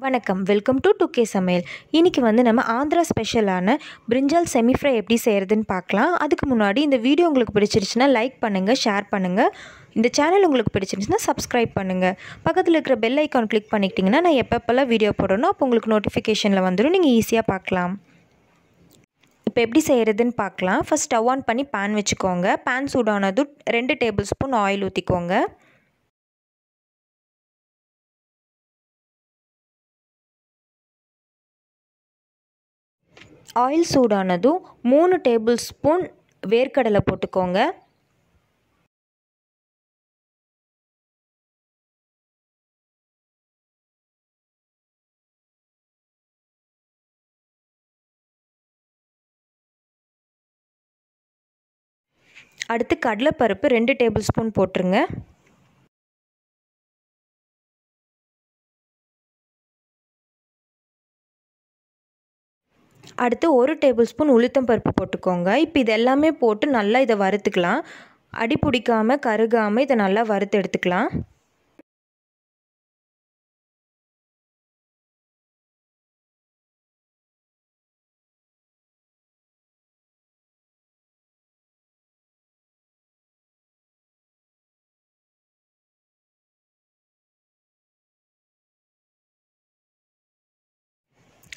வணக்கம் welcome to 2K சமையல். இன்றைக்கி நம்ம ஆந்திரா ஸ்பெஷலான பிரிஞ்சால் செமி ஃப்ரை எப்படி செய்கிறதுன்னு பார்க்கலாம். அதுக்கு முன்னாடி இந்த வீடியோ உங்களுக்கு பிடிச்சிருச்சுன்னா லைக் பண்ணுங்கள், ஷேர் பண்ணுங்கள். இந்த சேனல் உங்களுக்கு பிடிச்சிருச்சுன்னா சப்ஸ்கிரைப் பண்ணுங்கள். பக்கத்தில் இருக்கிற பெல் ஐக்கான் கிளிக் பண்ணிக்கிட்டிங்கன்னா நான் எப்பப்பெல்லாம் வீடியோ போடணும் அப்போ உங்களுக்கு நோட்டிஃபிகேஷனில் வந்துடும், நீங்கள் ஈஸியாக பார்க்கலாம். இப்போ எப்படி செய்கிறதுன்னு பார்க்கலாம். ஃபஸ்ட் ஸ்டவ் ஆன் பண்ணி பேன் வச்சுக்கோங்க. பேன் சூடானதும் 2 டேபிள் ஸ்பூன் ஆயில் ஊற்றிக்கோங்க. ஆயில் சூடானதும் 3 டேபிள் ஸ்பூன் வேர்க்கடலை போட்டுக்கோங்க. அடுத்து கடலைப்பருப்பு 2 டேபிள் ஸ்பூன் போட்டுருங்க. அடுத்து 1 டேபிள் ஸ்பூன் உளுத்தம் பருப்பு போட்டுக்கோங்க. இப்போ இது எல்லாமே போட்டு நல்லா இதை வறுத்துக்கலாம். அடி பிடிக்காமல் கருகாமல் இதை நல்லா வறுத்து எடுத்துக்கலாம்.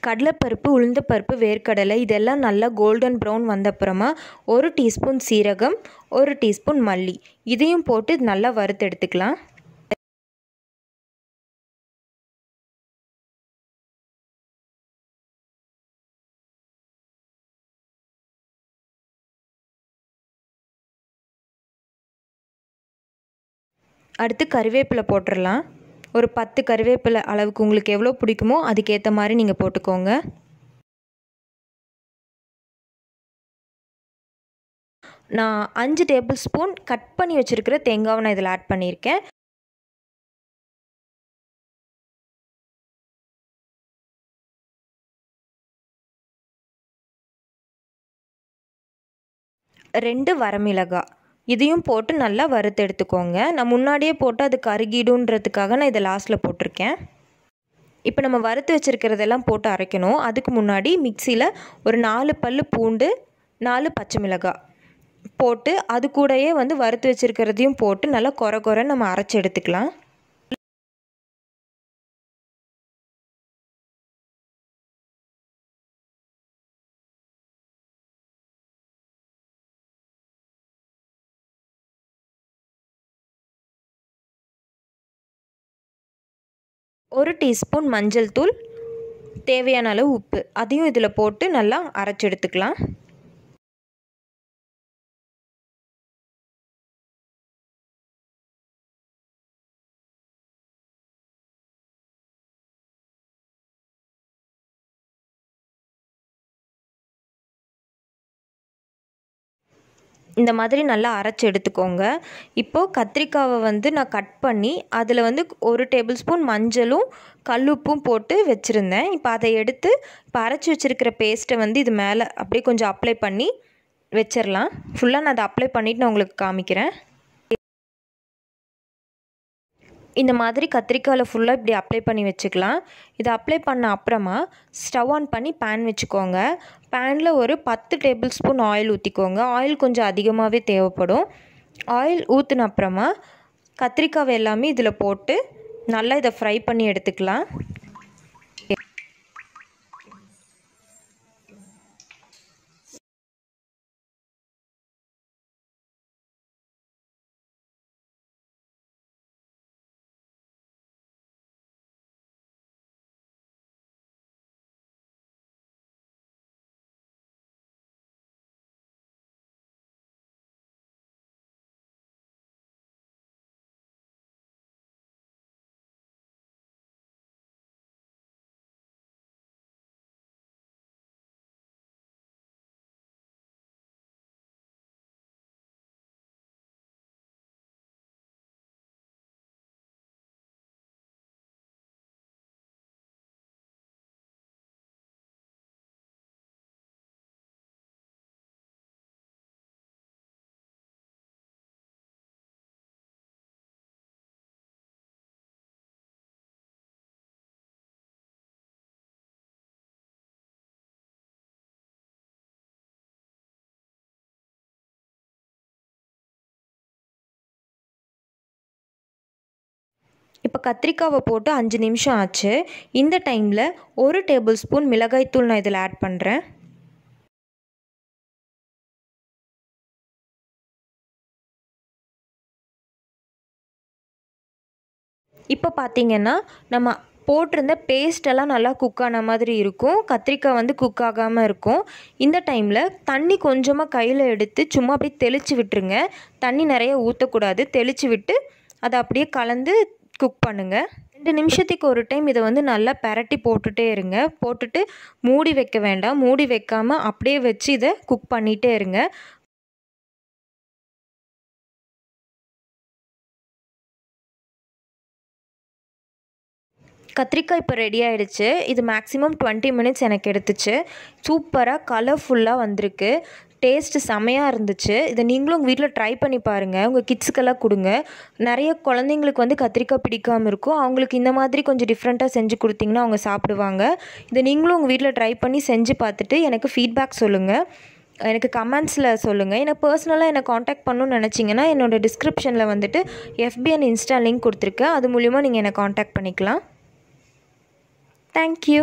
கடலைப்பருப்பு, உளுந்தப்பருப்பு, வேர்க்கடலை இதெல்லாம் நல்லா கோல்டன் ப்ரௌன் வந்தப்புறமா 1 டீஸ்பூன் சீரகம், 1 டீஸ்பூன் மல்லி இதையும் போட்டு நல்லா வறுத்து எடுத்துக்கலாம். அடுத்து கறிவேப்பிலை போட்டுடலாம். ஒரு 10 கறிவேப்பிலை அளவுக்கு உங்களுக்கு எவ்வளோ பிடிக்குமோ அதுக்கேற்ற மாதிரி நீங்கள் போட்டுக்கோங்க. நான் 5 டேபிள் ஸ்பூன் கட் பண்ணி வச்சுருக்கிற தேங்காவை நான் இதில் ஆட் பண்ணியிருக்கேன். ரெண்டு வரமிளகாய் இதையும் போட்டு நல்லா வறுத்து எடுத்துக்கோங்க. நான் முன்னாடியே போட்டு அது கருகிடுன்றதுக்காக நான் இதை லாஸ்ட்டில் போட்டிருக்கேன். இப்போ நம்ம வறுத்து வச்சுருக்கிறதெல்லாம் போட்டு அரைக்கணும். அதுக்கு முன்னாடி மிக்சியில் ஒரு 4 பல் பூண்டு, 4 பச்சை மிளகாய் போட்டு அது கூடயே வறுத்து வச்சுருக்கிறதையும் போட்டு நல்லா கொர நம்ம அரைச்சி எடுத்துக்கலாம். ஒரு டீஸ்பூன் மஞ்சள் தூள், தேவையான அளவு உப்பு அதையும் இதில் போட்டு நல்லா அரைச்சி எடுத்துக்கலாம். இந்த மாதிரி நல்லா அரைச்சி எடுத்துக்கோங்க. இப்போது கத்திரிக்காவை நான் கட் பண்ணி அதில் 1 டேபிள் ஸ்பூன் மஞ்சளும் கல்லுப்பும் போட்டு வச்சுருந்தேன். இப்போ அதை எடுத்து இப்போ அரைச்சி வச்சுருக்கிற பேஸ்ட்டை இது மேலே அப்படியே கொஞ்சம் அப்ளை பண்ணி வச்சிடலாம். ஃபுல்லாக நான் அதை அப்ளை பண்ணிவிட்டு நான் உங்களுக்கு காமிக்கிறேன். இந்த மாதிரி கத்திரிக்காயில் ஃபுல்லாக இப்படி அப்ளை பண்ணி வச்சுக்கலாம். இதை அப்ளை பண்ண அப்புறமா ஸ்டவ் ஆன் பண்ணி பேன் வச்சுக்கோங்க. பேனில் ஒரு 10 டேபிள் ஸ்பூன் ஆயில் ஊற்றிக்கோங்க. ஆயில் கொஞ்சம் அதிகமாகவே தேவைப்படும். ஆயில் ஊற்றின அப்புறமா கத்திரிக்காவை எல்லாமே இதில் போட்டு நல்லா இதை ஃப்ரை பண்ணி எடுத்துக்கலாம். இப்போ கத்திரிக்காவை போட்டு 5 நிமிஷம் ஆச்சு. இந்த டைமில் 1 டேபிள் ஸ்பூன் மிளகாய்த்தூள் நான் இதில் ஆட் பண்ணுறேன். இப்போ பார்த்தீங்கன்னா நம்ம போட்டிருந்த பேஸ்டெல்லாம் நல்லா குக் ஆன மாதிரி இருக்கும். கத்திரிக்காய் வந்து குக் ஆகாமல் இருக்கும். இந்த டைமில் தண்ணி கொஞ்சமாக கையில் எடுத்து சும்மா அப்படியே தெளித்து விட்டுருங்க. தண்ணி நிறைய ஊற்றக்கூடாது. தெளித்து விட்டு அதை அப்படியே கலந்து குக் பண்ணுங்கள். 2 நிமிஷத்துக்கு ஒரு டைம் இதை வந்து நல்லா பெரட்டி போட்டுகிட்டே இருங்க. போட்டுட்டு மூடி வைக்க வேண்டாம். மூடி வைக்காமல் அப்படியே வச்சு இதை குக் பண்ணிகிட்டே இருங்க. கத்திரிக்காய் இப்போ ரெடி ஆகிடுச்சு. இது மேக்ஸிமம் 20 மினிட்ஸ் எனக்கு எடுத்துச்சு. சூப்பராக கலர்ஃபுல்லாக வந்திருக்கு. டேஸ்ட்டு செமையாக இருந்துச்சு. இதை நீங்களும் உங்கள் வீட்டில் ட்ரை பண்ணி பாருங்கள். உங்கள் கிட்ஸுக்கெல்லாம் கொடுங்க. நிறைய குழந்தைங்களுக்கு வந்து கத்திரிக்காய் பிடிக்காமல் இருக்கும். அவங்களுக்கு இந்த மாதிரி கொஞ்சம் டிஃப்ரெண்ட்டாக செஞ்சு கொடுத்தீங்கன்னா அவங்க சாப்பிடுவாங்க. இதை நீங்களும் உங்கள் வீட்டில் ட்ரை பண்ணி செஞ்சு பார்த்துட்டு எனக்கு ஃபீட்பேக் சொல்லுங்கள். எனக்கு கமெண்ட்ஸில் சொல்லுங்கள். எனக்கு பர்சனலாக என்னை காண்டாக்ட் பண்ணணும்னு நினச்சிங்கன்னா என்னோடய டிஸ்கிரிப்ஷனில் வந்துட்டு FB அண்ட் இன்ஸ்டா லிங்க் கொடுத்துருக்கேன். அது மூலிமா நீங்கள் என்னை காண்டாக்ட் பண்ணிக்கலாம். Thank you.